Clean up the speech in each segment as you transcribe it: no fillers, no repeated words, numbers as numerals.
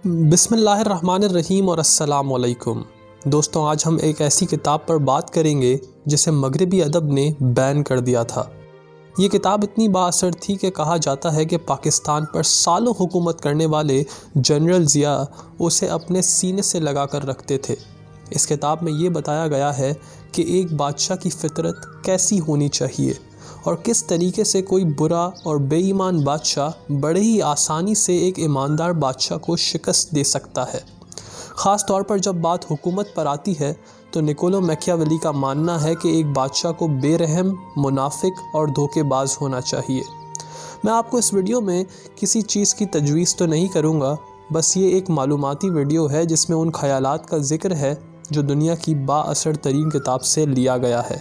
بسم اللہ الرحمن الرحیم اور السلام علیکم دوستوں، آج ہم ایک ایسی کتاب پر بات کریں گے جسے مغربی ادب نے بین کر دیا تھا۔ یہ کتاب اتنی با اثر تھی کہ کہا جاتا ہے کہ پاکستان پر سالوں حکومت کرنے والے جنرل ضیاء اسے اپنے سینے سے لگا کر رکھتے تھے۔ اس کتاب میں یہ بتایا گیا ہے کہ ایک بادشاہ کی فطرت کیسی ہونی چاہیے اور کس طریقے سے کوئی برا اور بے ایمان بادشاہ بڑے ہی آسانی سے ایک ایماندار بادشاہ کو شکست دے سکتا ہے۔ خاص طور پر جب بات حکومت پر آتی ہے تو نکولو میکیاویلی کا ماننا ہے کہ ایک بادشاہ کو بے رحم، منافق اور دھوکے باز ہونا چاہیے۔ میں آپ کو اس ویڈیو میں کسی چیز کی تجویز تو نہیں کروں گا، بس یہ ایک معلوماتی ویڈیو ہے جس میں ان خیالات کا ذکر ہے جو دنیا کی با اثر ترین کتاب سے لیا گیا ہے۔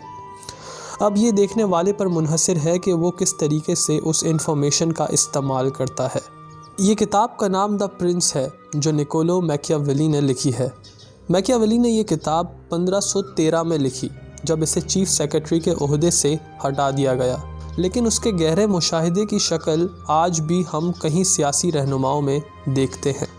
اب یہ دیکھنے والے پر منحصر ہے کہ وہ کس طریقے سے اس انفارمیشن کا استعمال کرتا ہے۔ یہ کتاب کا نام دا پرنس ہے جو نکولو میکیاویلی نے لکھی ہے۔ میکیاویلی نے یہ کتاب 1513 میں لکھی جب اسے چیف سیکرٹری کے عہدے سے ہٹا دیا گیا، لیکن اس کے گہرے مشاہدے کی شکل آج بھی ہم کہیں سیاسی رہنماؤں میں دیکھتے ہیں۔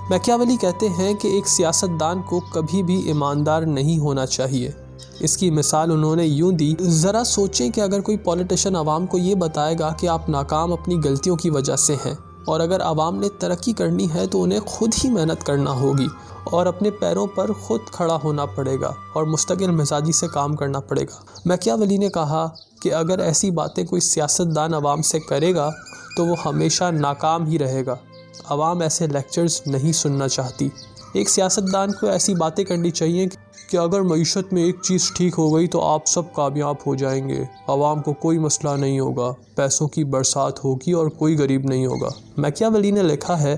میکیاویلی کہتے ہیں کہ ایک سیاستدان کو کبھی بھی ایماندار نہیں ہونا چاہیے۔ اس کی مثال انہوں نے یوں دی، ذرا سوچیں کہ اگر کوئی پولیٹیشین عوام کو یہ بتائے گا کہ آپ ناکام اپنی غلطیوں کی وجہ سے ہیں، اور اگر عوام نے ترقی کرنی ہے تو انہیں خود ہی محنت کرنا ہوگی اور اپنے پیروں پر خود کھڑا ہونا پڑے گا اور مستقل مزاجی سے کام کرنا پڑے گا۔ میکیاویلی نے کہا کہ اگر ایسی باتیں کوئی سیاستدان عوام سے کرے گا تو وہ ہمیشہ ناکام ہی رہے گا۔ عوام ایسے لیکچرز نہیں سننا چاہتی۔ ایک سیاستدان کو ایسی باتیں کرنی چاہیے کہ اگر معیشت میں ایک چیز ٹھیک ہو گئی تو آپ سب کامیاب ہو جائیں گے، عوام کو کوئی مسئلہ نہیں ہوگا، پیسوں کی برسات ہوگی اور کوئی غریب نہیں ہوگا۔ میکیاویلی نے لکھا ہے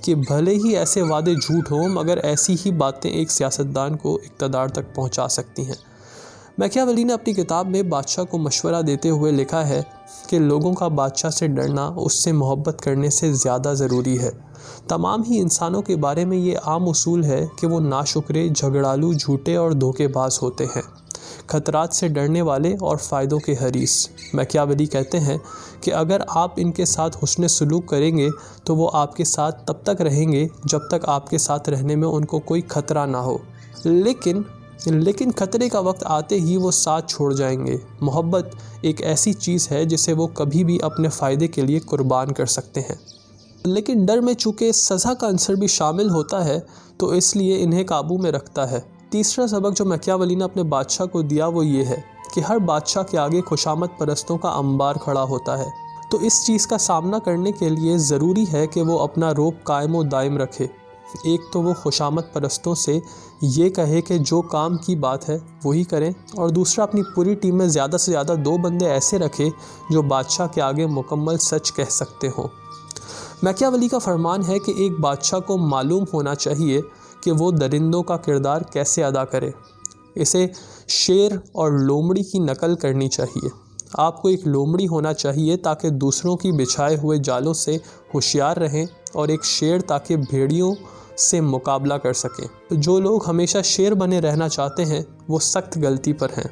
کہ بھلے ہی ایسے وعدے جھوٹ ہوں مگر ایسی ہی باتیں ایک سیاستدان کو اقتدار تک پہنچا سکتی ہیں۔ میکیاویلی نے اپنی کتاب میں بادشاہ کو مشورہ دیتے ہوئے لکھا ہے کہ لوگوں کا بادشاہ سے ڈرنا اس سے محبت کرنے سے زیادہ ضروری ہے۔ تمام ہی انسانوں کے بارے میں یہ عام اصول ہے کہ وہ ناشکرے، جھگڑالو، جھوٹے اور دھوکے باز ہوتے ہیں، خطرات سے ڈرنے والے اور فائدوں کے حریص۔ میکیاویلی کہتے ہیں کہ اگر آپ ان کے ساتھ حسن سلوک کریں گے تو وہ آپ کے ساتھ تب تک رہیں گے جب تک آپ کے ساتھ رہنے میں ان کو کوئی خطرہ نہ ہو، لیکن خطرے کا وقت آتے ہی وہ ساتھ چھوڑ جائیں گے۔ محبت ایک ایسی چیز ہے جسے وہ کبھی بھی اپنے فائدے کے لیے قربان کر سکتے ہیں، لیکن ڈر میں چونکہ سزا کا عنصر بھی شامل ہوتا ہے تو اس لیے انہیں قابو میں رکھتا ہے۔ تیسرا سبق جو میکیاویلی نے اپنے بادشاہ کو دیا وہ یہ ہے کہ ہر بادشاہ کے آگے خوشامد پرستوں کا انبار کھڑا ہوتا ہے، تو اس چیز کا سامنا کرنے کے لیے ضروری ہے کہ وہ اپنا روب قائم و دائم رکھے۔ ایک تو وہ خوشامد پرستوں سے یہ کہے کہ جو کام کی بات ہے وہی کریں، اور دوسرا اپنی پوری ٹیم میں زیادہ سے زیادہ 2 بندے ایسے رکھے جو بادشاہ کے آگے مکمل سچ کہہ سکتے ہوں۔ میکیاویلی کا فرمان ہے کہ ایک بادشاہ کو معلوم ہونا چاہیے کہ وہ درندوں کا کردار کیسے ادا کرے۔ اسے شیر اور لومڑی کی نقل کرنی چاہیے۔ آپ کو ایک لومڑی ہونا چاہیے تاکہ دوسروں کی بچھائے ہوئے جالوں سے ہوشیار رہیں، اور ایک شیر تاکہ بھیڑیوں سے مقابلہ کر سکیں۔ جو لوگ ہمیشہ شیر بنے رہنا چاہتے ہیں وہ سخت غلطی پر ہیں،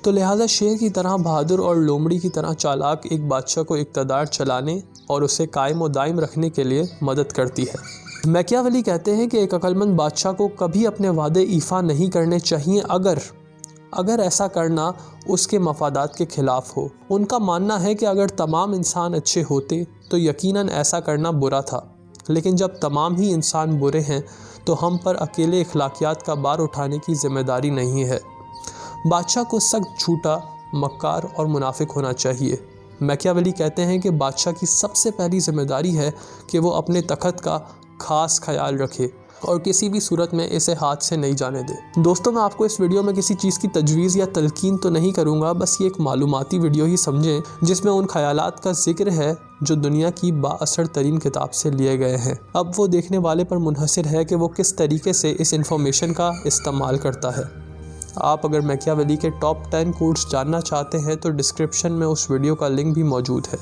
تو لہٰذا شیر کی طرح بہادر اور لومڑی کی طرح چالاک ایک بادشاہ کو اقتدار چلانے اور اسے قائم و دائم رکھنے کے لیے مدد کرتی ہے۔ میکیاویلی کہتے ہیں کہ ایک عقلمند بادشاہ کو کبھی اپنے وعدے ایفا نہیں کرنے چاہیے اگر ایسا کرنا اس کے مفادات کے خلاف ہو۔ ان کا ماننا ہے کہ اگر تمام انسان اچھے ہوتے تو یقیناً ایسا کرنا برا تھا، لیکن جب تمام ہی انسان برے ہیں تو ہم پر اکیلے اخلاقیات کا بار اٹھانے کی ذمہ داری نہیں ہے۔ بادشاہ کو سخت جھوٹا، مکار اور منافق ہونا چاہیے۔ میکیاویلی کہتے ہیں کہ بادشاہ کی سب سے پہلی ذمہ داری ہے کہ وہ اپنے تخت کا خاص خیال رکھے اور کسی بھی صورت میں اسے ہاتھ سے نہیں جانے دے۔ دوستوں، میں آپ کو اس ویڈیو میں کسی چیز کی تجویز یا تلقین تو نہیں کروں گا، بس یہ ایک معلوماتی ویڈیو ہی سمجھیں جس میں ان خیالات کا ذکر ہے جو دنیا کی با اثر ترین کتاب سے لیے گئے ہیں۔ اب وہ دیکھنے والے پر منحصر ہے کہ وہ کس طریقے سے اس انفارمیشن کا استعمال کرتا ہے۔ آپ اگر میکیاویلی کے ٹاپ 10 کوٹس جاننا چاہتے ہیں تو ڈسکرپشن میں اس ویڈیو کا لنک بھی موجود ہے۔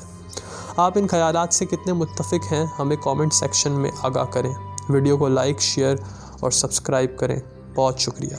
آپ ان خیالات سے کتنے متفق ہیں ہمیں کامنٹ سیکشن میں آگاہ کریں۔ ویڈیو کو لائک، شیئر اور سبسکرائب کریں۔ بہت شکریہ۔